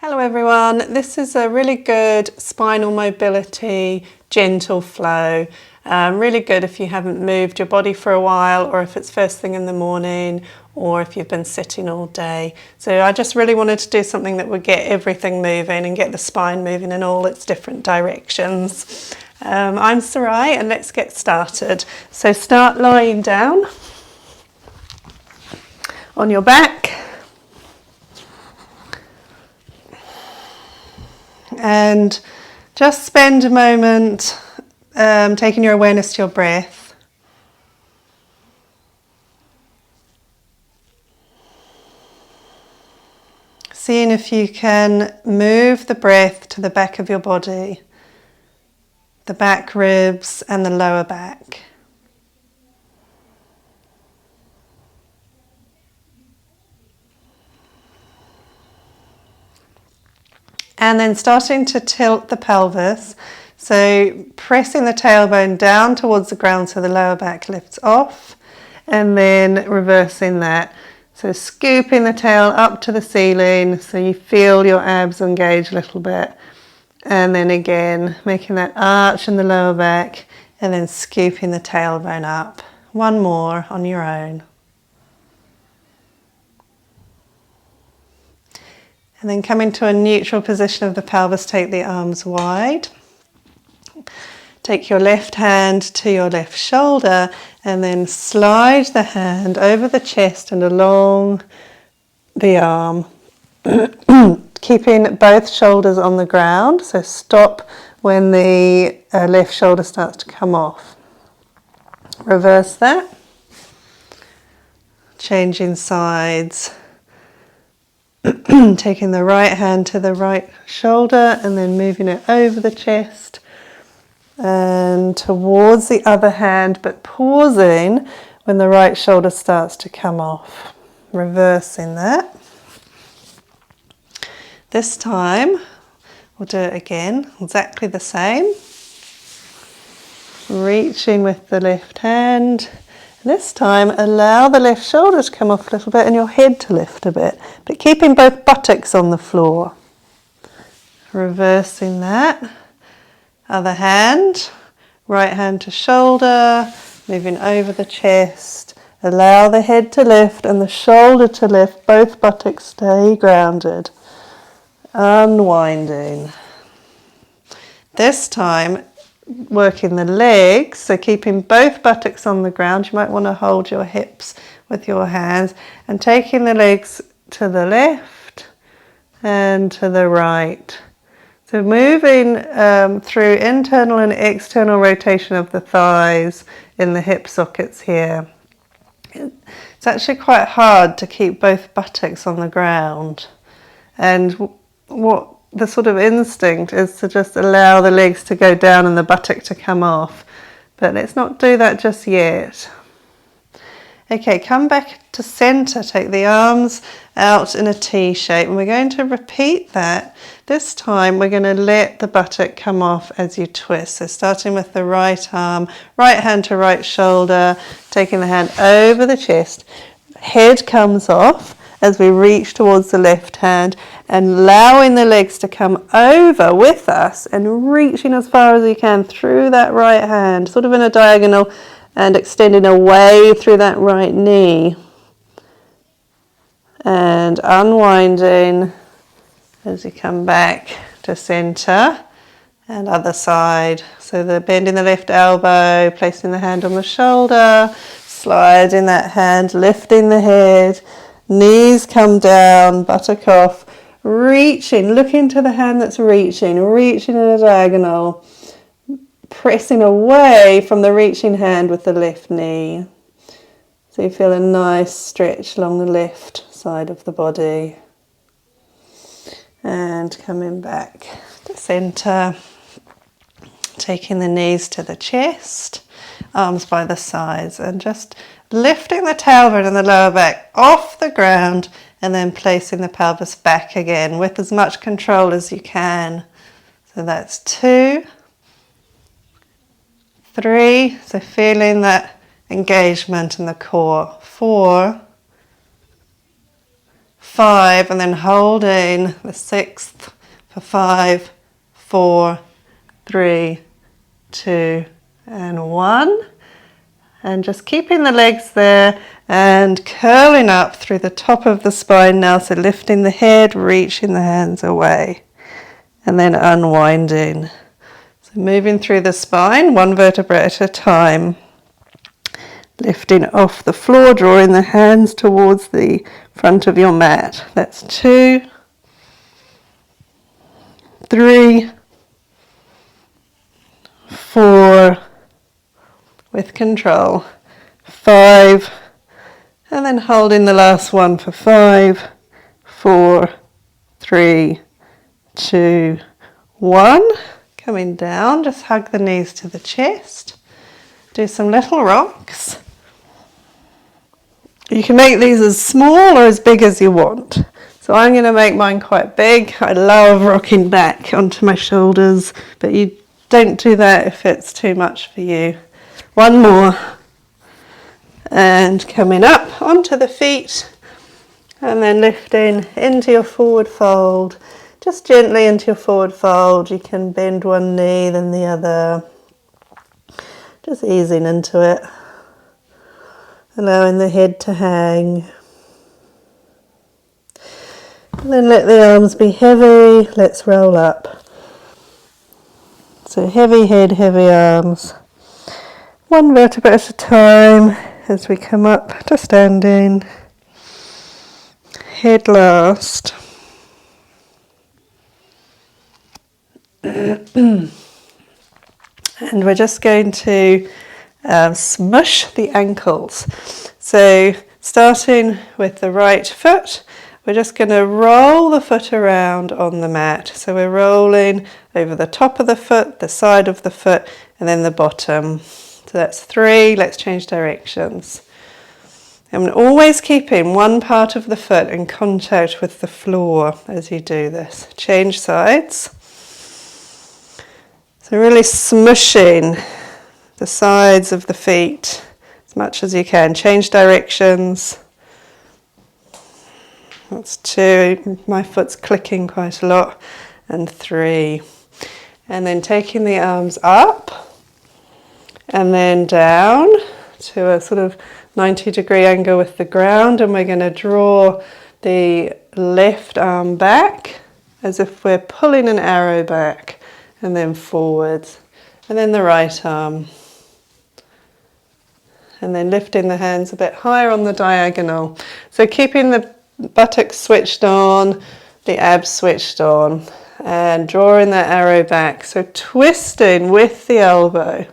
Hello everyone, this is a really good spinal mobility, gentle flow. Really good if you haven't moved your body for a while, or if it's first thing in the morning, or if you've been sitting all day. So I just really wanted to do something that would get everything moving and get the spine moving in all its different directions. I'm Sarai and let's get started. So start lying down on your back. And just spend a moment taking your awareness to your breath. Seeing if you can move the breath to the back of your body, the back ribs and the lower back. And then starting to tilt the pelvis, so pressing the tailbone down towards the ground so the lower back lifts off, and then reversing that. So scooping the tail up to the ceiling so you feel your abs engage a little bit. And then again, making that arch in the lower back and then scooping the tailbone up. One more on your own. And then come into a neutral position of the pelvis, take the arms wide. Take your left hand to your left shoulder and then slide the hand over the chest and along the arm. Keeping both shoulders on the ground, so stop when the left shoulder starts to come off. Reverse that. Changing sides. Taking the right hand to the right shoulder and then moving it over the chest and towards the other hand, but pausing when the right shoulder starts to come off. Reversing that. This time we'll do it again, exactly the same. Reaching with the left hand. This time, allow the left shoulder to come off a little bit and your head to lift a bit, but keeping both buttocks on the floor. Reversing that. Other hand, right hand to shoulder, moving over the chest. Allow the head to lift and the shoulder to lift, both buttocks stay grounded. Unwinding. This time, working the legs, so keeping both buttocks on the ground. You might want to hold your hips with your hands and taking the legs to the left and to the right. So moving through internal and external rotation of the thighs in the hip sockets here. It's actually quite hard to keep both buttocks on the ground, and what the sort of instinct is to just allow the legs to go down and the buttock to come off. But let's not do that just yet. Okay, come back to center. Take the arms out in a T shape. And we're going to repeat that. This time we're going to let the buttock come off as you twist. So starting with the right arm, right hand to right shoulder, taking the hand over the chest. Head comes off as we reach towards the left hand and allowing the legs to come over with us and reaching as far as you can through that right hand, sort of in a diagonal and extending away through that right knee. And unwinding as you come back to center and other side. So the bending the left elbow, placing the hand on the shoulder, sliding that hand, lifting the head. Knees come down, buttock off, reaching, looking to the hand that's reaching in a diagonal, pressing away from the reaching hand with the left knee. So you feel a nice stretch along the left side of the body. And coming back to center, taking the knees to the chest, arms by the sides, and just lifting the tailbone and the lower back off the ground and then placing the pelvis back again with as much control as you can. So that's 2, 3, so feeling that engagement in the core. 4, 5, and then holding the 6th for 5, 4, 3, 2, and 1. And just keeping the legs there and curling up through the top of the spine now. So lifting the head, reaching the hands away, and then unwinding. So moving through the spine, one vertebra at a time. Lifting off the floor, drawing the hands towards the front of your mat. That's 2, 3, 4, with control, 5, and then holding the last one for 5, 4, 3, 2, 1. Coming down, just hug the knees to the chest. Do some little rocks. You can make these as small or as big as you want. So I'm going to make mine quite big. I love rocking back onto my shoulders, but you don't do that if it's too much for you. One more. And coming up onto the feet, and then lifting into your forward fold. Just gently into your forward fold. You can bend one knee, then the other. Just easing into it. Allowing the head to hang. And then let the arms be heavy. Let's roll up. So heavy head, heavy arms. One vertebra at a time as we come up to standing. Head last. And we're just going to smush the ankles. So starting with the right foot, we're just going to roll the foot around on the mat. So we're rolling over the top of the foot, the side of the foot, and then the bottom. So that's 3. Let's change directions. And always keeping one part of the foot in contact with the floor as you do this. Change sides. So really smushing the sides of the feet as much as you can. Change directions. That's 2. My foot's clicking quite a lot. And 3. And then taking the arms up and then down to a sort of 90-degree angle with the ground, and we're going to draw the left arm back as if we're pulling an arrow back, and then forwards, and then the right arm, and then lifting the hands a bit higher on the diagonal. So keeping the buttocks switched on, the abs switched on, and drawing that arrow back. So twisting with the elbow,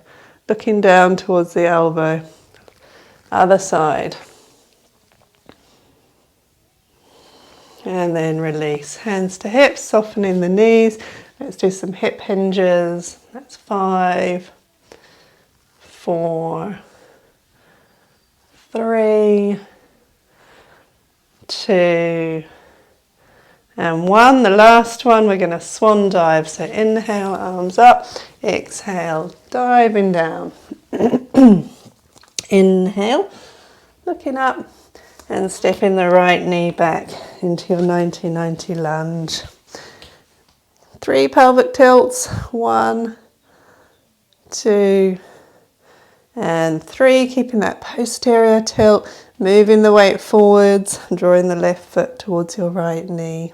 looking down towards the elbow. Other side. And then release. Hands to hips, softening the knees. Let's do some hip hinges. That's 5, 4, 3, 2, and 1. The last one, we're going to swan dive. So inhale, arms up. Exhale, diving down. Inhale, looking up, and stepping the right knee back into your 90-90 lunge. 3 pelvic tilts. 1, 2, and 3. Keeping that posterior tilt, moving the weight forwards, drawing the left foot towards your right knee.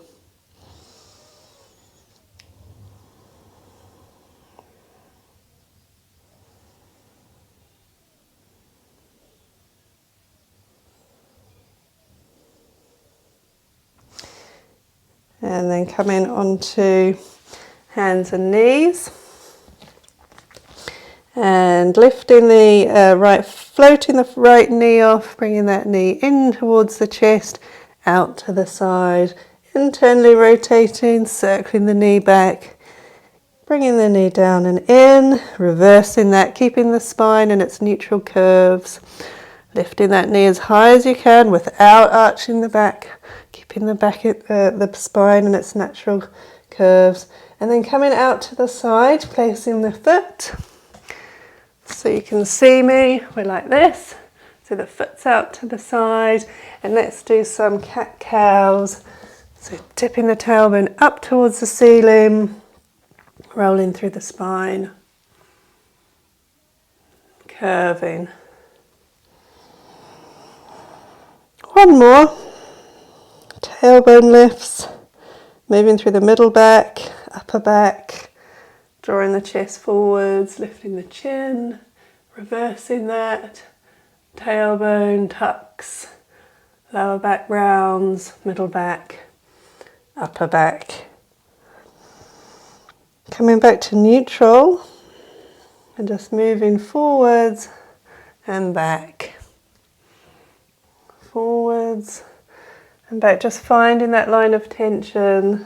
And then coming onto hands and knees. And lifting the floating the right knee off, bringing that knee in towards the chest, out to the side, internally rotating, circling the knee back, bringing the knee down and in, reversing that, keeping the spine in its neutral curves, lifting that knee as high as you can without arching the back, keeping the spine in its natural curves, and then coming out to the side, placing the foot. So you can see me, we're like this. So the foot's out to the side, and let's do some cat-cows. So tipping the tailbone up towards the ceiling, rolling through the spine, curving. One more. Tailbone lifts, moving through the middle back, upper back, drawing the chest forwards, lifting the chin, reversing that. Tailbone tucks, lower back rounds, middle back, upper back. Coming back to neutral and just moving forwards and back. Forwards and back, just finding that line of tension,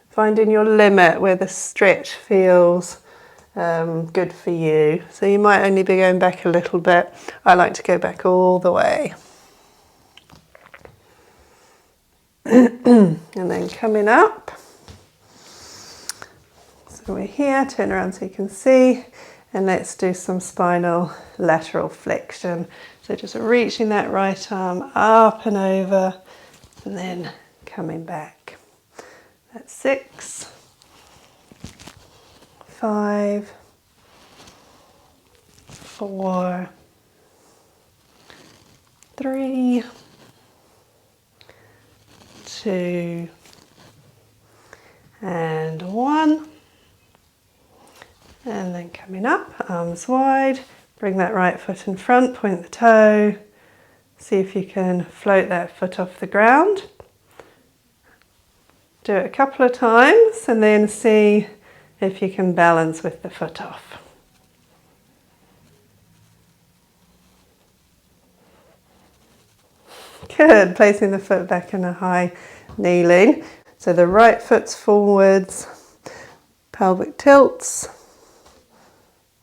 finding your limit where the stretch feels good for you. So you might only be going back a little bit. I like to go back all the way. And then coming up. So we're here, turn around so you can see, and let's do some spinal lateral flexion. So just reaching that right arm up and over, and then coming back. That's 6, 5, 4, 3, 2, and 1. And then coming up, arms wide, bring that right foot in front, point the toe. See if you can float that foot off the ground. Do it a couple of times and then see if you can balance with the foot off. Good, placing the foot back in a high kneeling. So the right foot's forwards, pelvic tilts,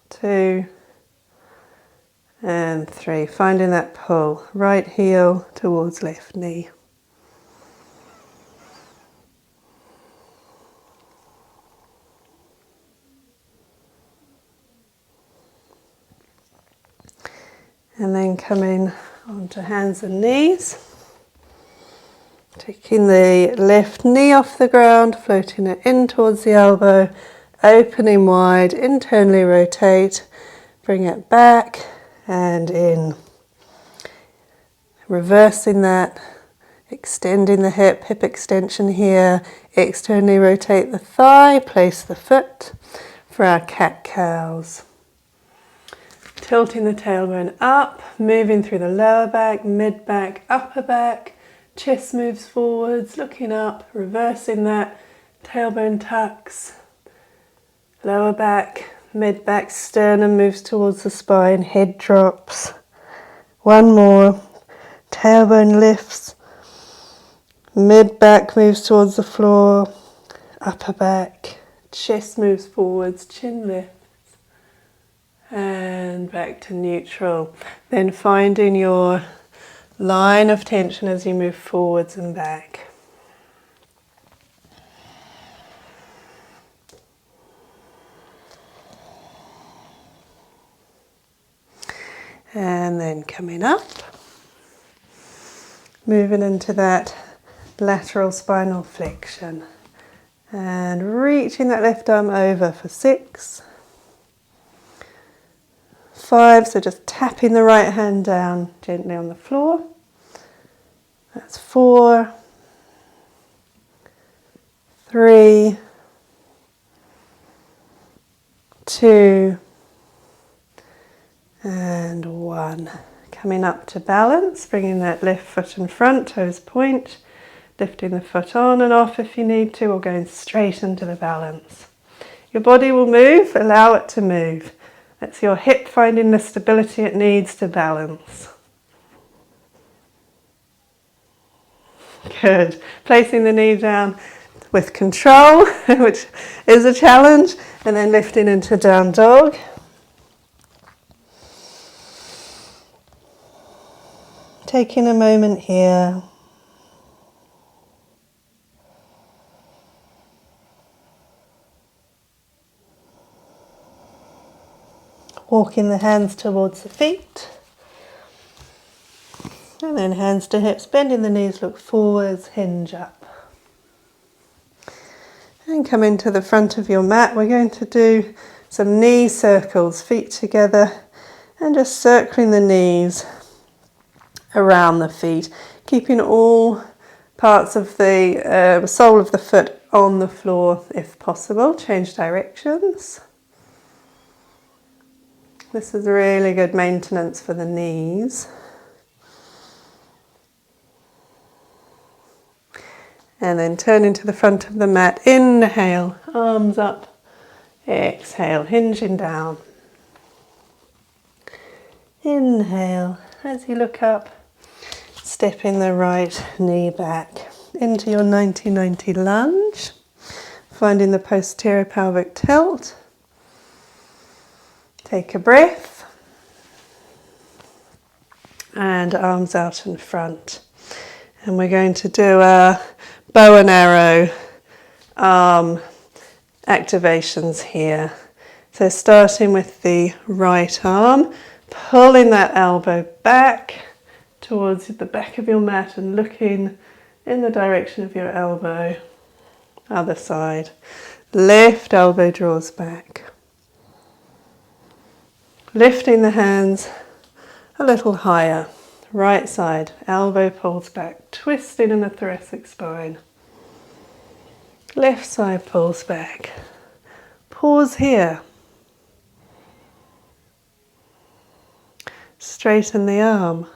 2 and 3. Finding that pull, right heel towards left knee. And then coming onto hands and knees. Taking the left knee off the ground, floating it in towards the elbow, opening wide, internally rotate, bring it back and in. Reversing that, extending the hip, hip extension here, externally rotate the thigh, place the foot for our cat-cows. Tilting the tailbone up, moving through the lower back, mid-back, upper back, chest moves forwards, looking up, reversing that, tailbone tucks, lower back, mid-back, sternum moves towards the spine, head drops. One more, tailbone lifts, mid-back moves towards the floor, upper back, chest moves forwards, chin lifts. And back to neutral. Then finding your line of tension as you move forwards and back. And then coming up, moving into that lateral spinal flexion. And reaching that left arm over for 6, 5, so just tapping the right hand down gently on the floor. That's 4, 3, 2, and 1. Coming up to balance, bringing that left foot in front, toes point, lifting the foot on and off if you need to, or going straight into the balance. Your body will move, allow it to move. That's your hip finding the stability it needs to balance. Good. Placing the knee down with control, which is a challenge, and then lifting into down dog. Taking a moment here. Walking the hands towards the feet. And then hands to hips, bending the knees, look forwards, hinge up. And come into the front of your mat. We're going to do some knee circles, feet together, and just circling the knees around the feet, keeping all parts of the sole of the foot on the floor if possible. Change directions. This is really good maintenance for the knees. And then turn into the front of the mat. Inhale, arms up. Exhale, hinging down. Inhale, as you look up, stepping the right knee back into your 90-90 lunge. Finding the posterior pelvic tilt. Take a breath. And arms out in front. And we're going to do a bow and arrow arm activations here. So starting with the right arm, pulling that elbow back towards the back of your mat and looking in the direction of your elbow. Other side. Lift, elbow draws back. Lifting the hands a little higher. Right side, elbow pulls back, twisting in the thoracic spine. Left side pulls back. Pause here. Straighten the arm.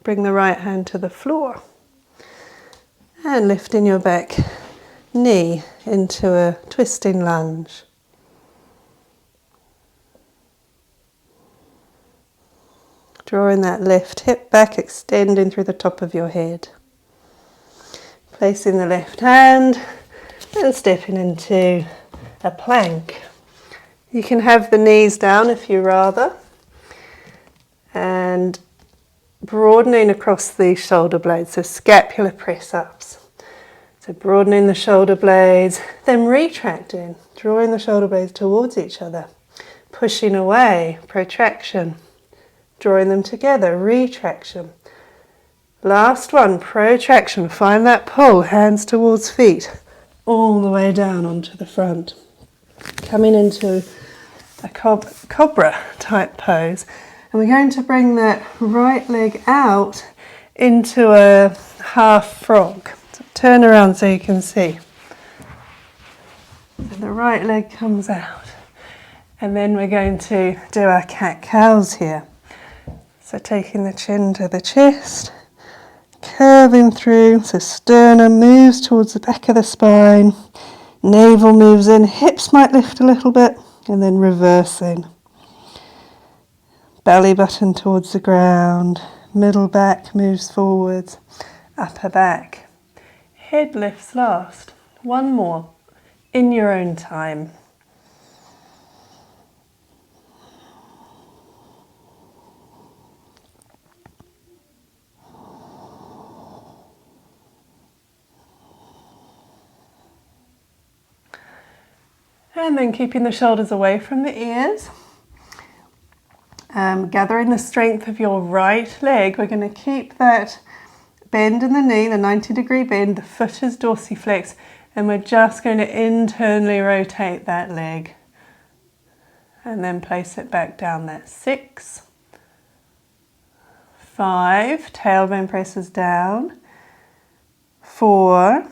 Bring the right hand to the floor. And lifting your back knee into a twisting lunge. Drawing that left hip back, extending through the top of your head. Placing the left hand and stepping into a plank. You can have the knees down if you rather. And broadening across the shoulder blades, so scapular press-ups. So broadening the shoulder blades, then retracting, drawing the shoulder blades towards each other. Pushing away, protraction. Drawing them together, retraction. Last one, protraction. Find that pull, hands towards feet, all the way down onto the front. Coming into a cobra type pose. And we're going to bring that right leg out into a half frog. So turn around so you can see. So the right leg comes out. And then we're going to do our cat-cows here. So taking the chin to the chest, curving through, so sternum moves towards the back of the spine, navel moves in, hips might lift a little bit, and then reversing. Belly button towards the ground, middle back moves forwards, upper back. Head lifts last. One more, in your own time. And then keeping the shoulders away from the ears. Gathering the strength of your right leg. We're going to keep that bend in the knee, the 90-degree bend. The foot is dorsiflex. And we're just going to internally rotate that leg. And then place it back down. That's 6, 5, tailbone presses down. 4,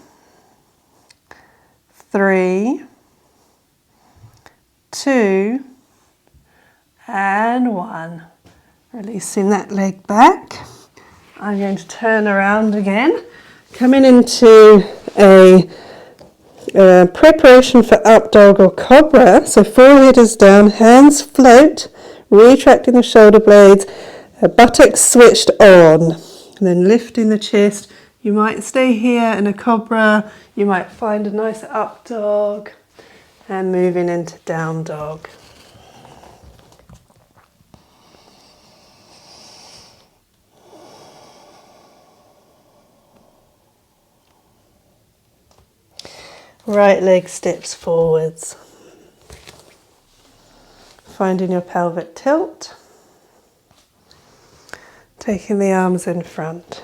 3, 2, and 1. Releasing that leg back. I'm going to turn around again. Coming into a preparation for up dog or cobra. So forehead is down, hands float, retracting the shoulder blades, buttocks switched on. And then lifting the chest. You might stay here in a cobra. You might find a nice up dog. And moving into down dog. Right leg steps forwards. Finding your pelvic tilt. taking the arms in front.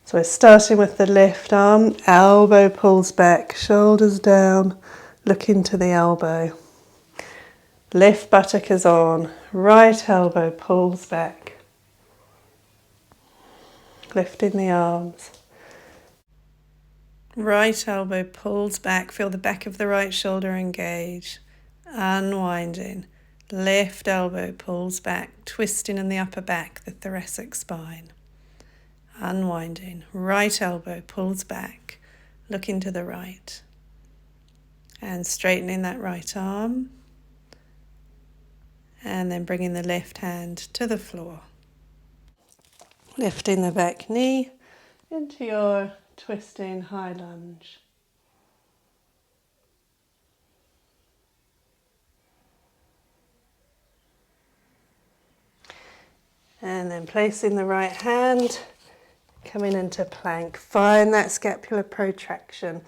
So we're starting with the left arm, elbow pulls back, shoulders down, look into the elbow. Left buttock is on, right elbow pulls back. Lifting the arms. Right elbow pulls back, feel the back of the right shoulder engage. Unwinding. Left elbow pulls back, twisting in the upper back, the thoracic spine. Unwinding. Right elbow pulls back, looking to the right. And straightening that right arm. And then bringing the left hand to the floor. Lifting the back knee into your twisting high lunge. And then placing the right hand, coming into plank. Find that scapular protraction.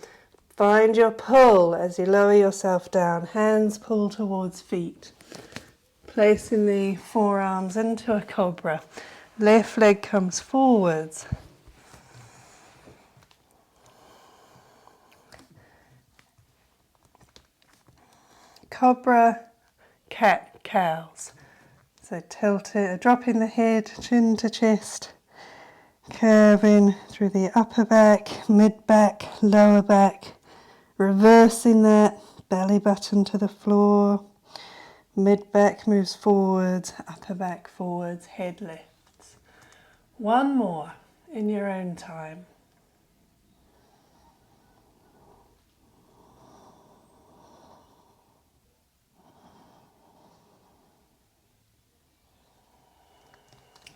Find your pull as you lower yourself down. Hands pull towards feet. Placing the forearms into a cobra. Left leg comes forwards. Cobra, cat, cows. So tilt it, dropping the head, chin to chest, curving through the upper back, mid back, lower back, reversing that, belly button to the floor, mid back moves forwards, upper back forwards, head lifts. One more in your own time.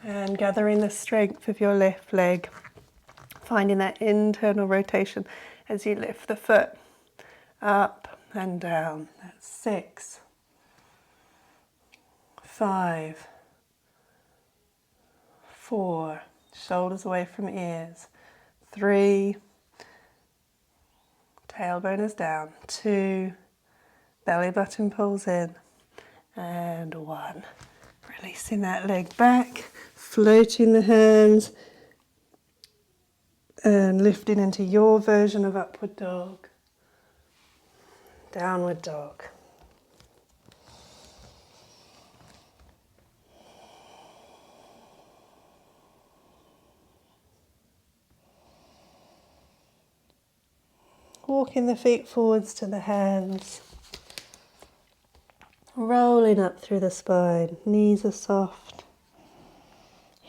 And gathering the strength of your left leg, finding that internal rotation as you lift the foot up and down. That's 6, 5, 4, shoulders away from ears, 3, tailbone is down, 2, belly button pulls in, and 1. Releasing that leg back, floating the hands, and lifting into your version of upward dog, downward dog. Walking the feet forwards to the hands, rolling up through the spine, knees are soft,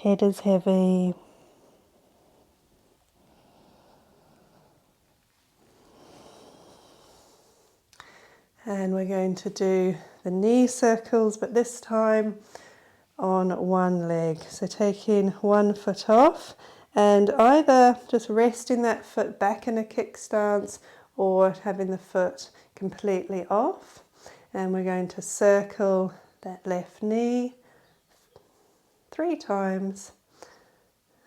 head is heavy. And we're going to do the knee circles, but this time on one leg. So taking one foot off and either just resting that foot back in a kick stance or having the foot completely off. And we're going to circle that left knee 3 times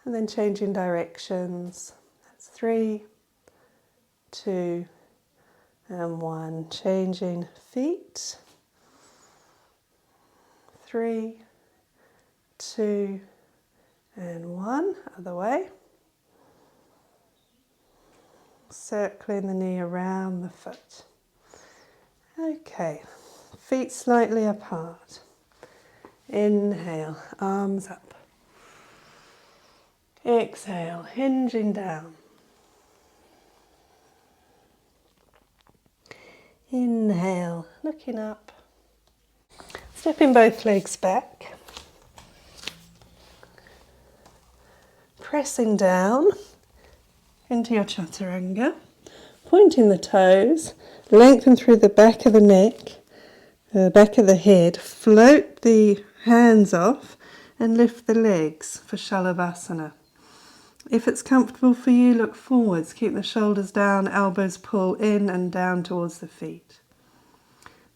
and then changing directions. That's 3, 2, and 1. Changing feet. 3, 2, and 1. Other way. Circling the knee around the foot. Okay, feet slightly apart. Inhale, arms up. Exhale, hinging down. Inhale, looking up. Stepping both legs back. Pressing down into your chaturanga. Pointing the toes. Lengthen through the back of the neck, back of the head. Float the hands off and lift the legs for Shalabhasana. If it's comfortable for you, look forwards. Keep the shoulders down, elbows pull in and down towards the feet.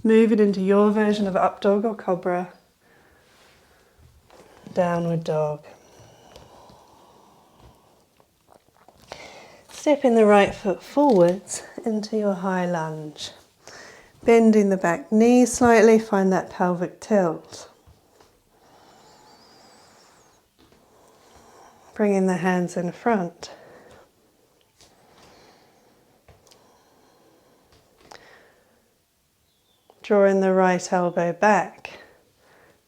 Move it into your version of up dog or cobra. Downward dog. Stepping the right foot forwards into your high lunge. Bending the back knee slightly, find that pelvic tilt. Bringing the hands in front. Drawing the right elbow back.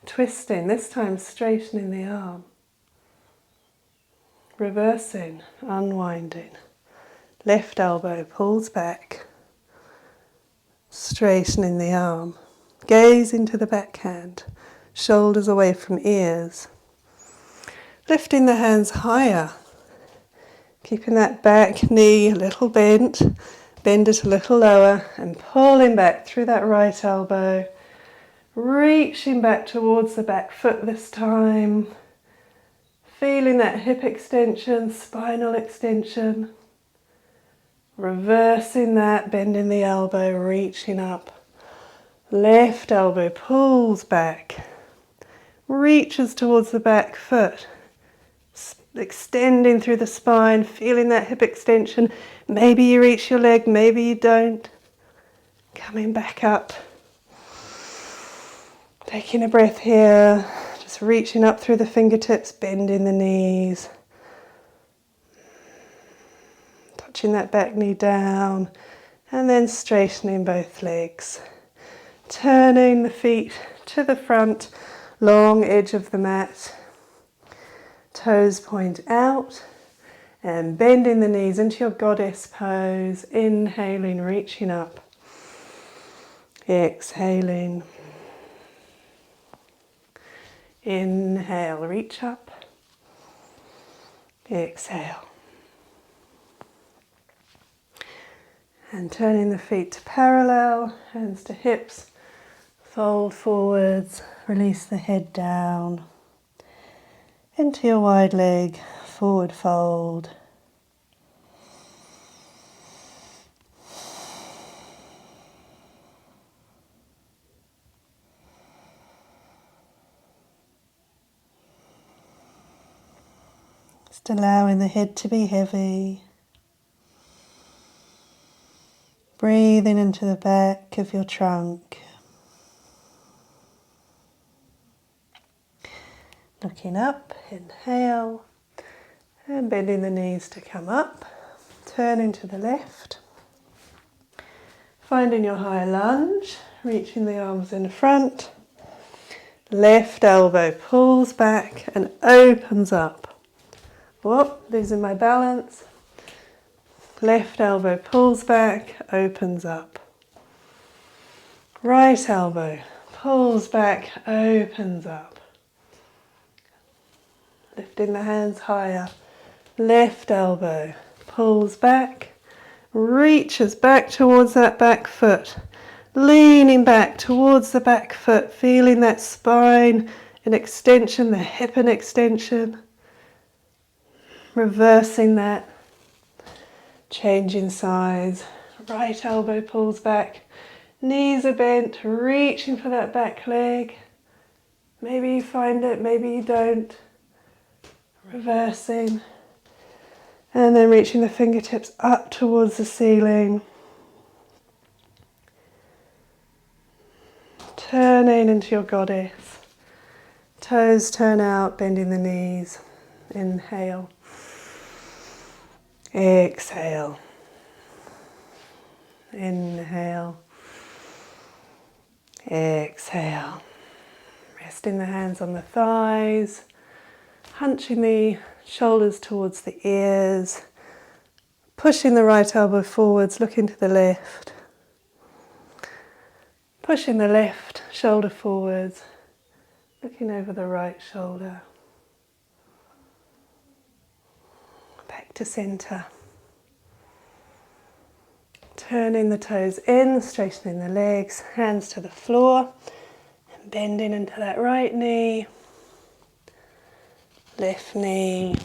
Twisting, this time straightening the arm. Reversing, unwinding. Left elbow pulls back. Straightening the arm. Gaze into the backhand. Shoulders away from ears. Lifting the hands higher. Keeping that back knee a little bent. Bend it a little lower and pulling back through that right elbow. Reaching back towards the back foot this time. Feeling that hip extension, spinal extension. Reversing that, bending the elbow, reaching up. Left elbow pulls back. Reaches towards the back foot. Extending through the spine, feeling that hip extension. Maybe you reach your leg, maybe you don't. Coming back up. Taking a breath here, just reaching up through the fingertips, bending the knees. Touching that back knee down, and then straightening both legs. Turning the feet to the front, long edge of the mat. Toes point out, and bending the knees into your goddess pose. Inhaling, reaching up. Exhaling. Inhale, reach up. Exhale. And turning the feet to parallel, hands to hips. Fold forwards, release the head down. Into your wide leg, forward fold. Just allowing the head to be heavy. Breathing into the back of your trunk. Looking up, inhale, and bending the knees to come up. Turning to the left. Finding your high lunge, reaching the arms in front. Left elbow pulls back and opens up. Whoop, losing my balance. Left elbow pulls back, opens up. Right elbow pulls back, opens up. Lifting the hands higher. Left elbow pulls back, reaches back towards that back foot. Leaning back towards the back foot, feeling that spine in extension, the hip in extension. Reversing that. Changing size. Right elbow pulls back. Knees are bent, reaching for that back leg. Maybe you find it, maybe you don't. Reversing. And then reaching the fingertips up towards the ceiling. Turning into your goddess. Toes turn out, bending the knees. Inhale. Exhale. Inhale. Exhale. Resting the hands on the thighs. Hunching the shoulders towards the ears. Pushing the right elbow forwards, looking to the left. Pushing the left shoulder forwards, looking over the right shoulder. Back to center. Turning the toes in, straightening the legs, hands to the floor, and bending into that right knee, left knee,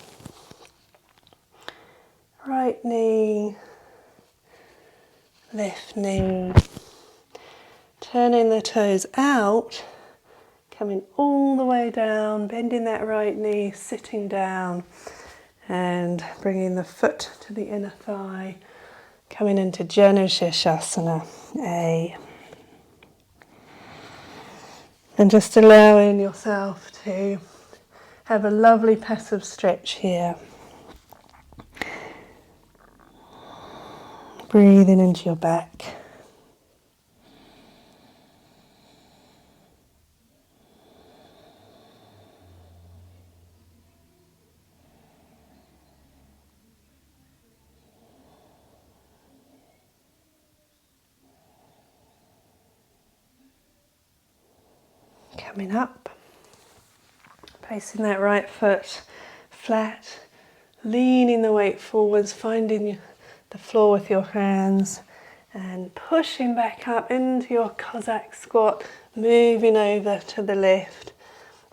right knee, left knee. Turning the toes out, coming all the way down, bending that right knee, sitting down, and bringing the foot to the inner thigh, coming into Janu Shirshasana A. And just allowing yourself to have a lovely passive stretch here. Breathing into your back. Coming up, placing that right foot flat, leaning the weight forwards, finding the floor with your hands and pushing back up into your Cossack squat, moving over to the left.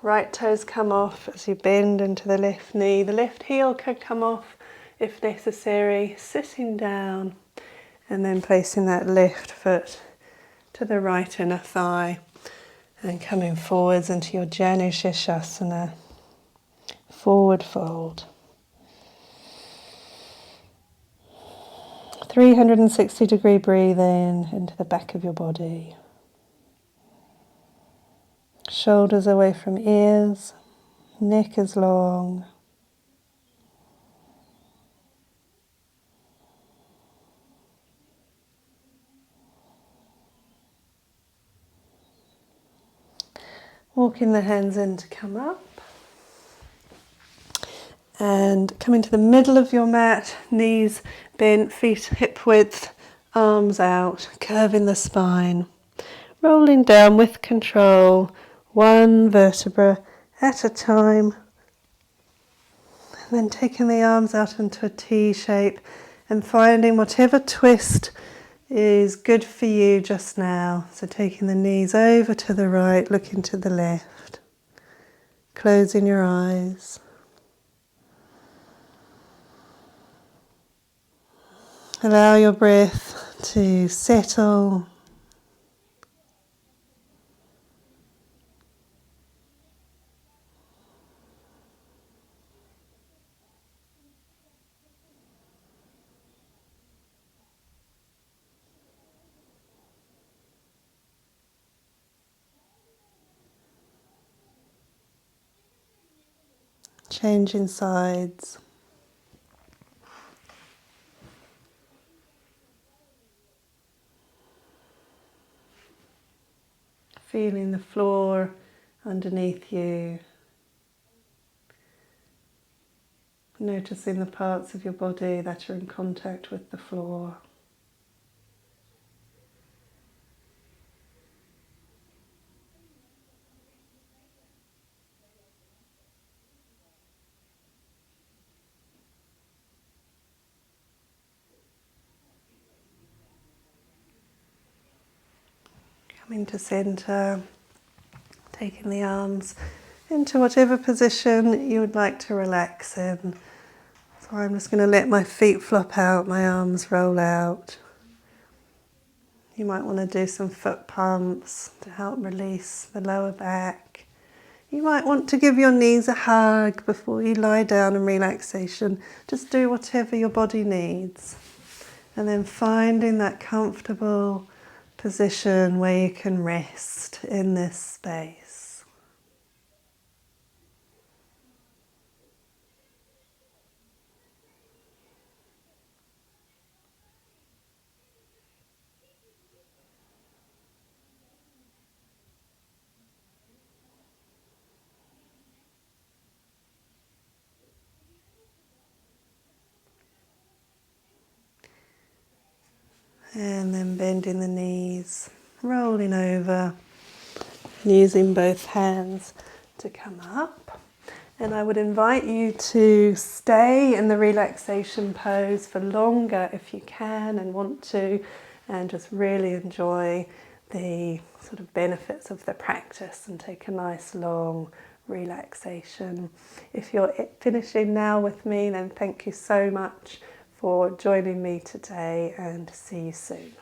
Right toes come off as you bend into the left knee. The left heel could come off if necessary, sitting down and then placing that left foot to the right inner thigh. And coming forwards into your Janu Shirshasana, forward fold. 360-degree breathing into the back of your body. Shoulders away from ears, neck is long. Walking the hands in to come up. And coming to the middle of your mat, knees bent, feet hip width, arms out, curving the spine. Rolling down with control, one vertebra at a time. And then taking the arms out into a T shape and finding whatever twist is good for you just now. So taking the knees over to the right, looking to the left. Closing your eyes. Allow your breath to settle. Changing sides. Feeling the floor underneath you. Noticing the parts of your body that are in contact with the floor. Coming to center, taking the arms into whatever position you would like to relax in. So I'm just going to let my feet flop out, my arms roll out. You might want to do some foot pumps to help release the lower back. You might want to give your knees a hug before you lie down in relaxation. Just do whatever your body needs. And then finding that comfortable position where you can rest in this space. And then bending the knees, rolling over, using both hands to come up. And I would invite you to stay in the relaxation pose for longer if you can and want to, and just really enjoy the sort of benefits of the practice and take a nice long relaxation. If you're finishing now with me, then thank you so much for joining me today and see you soon.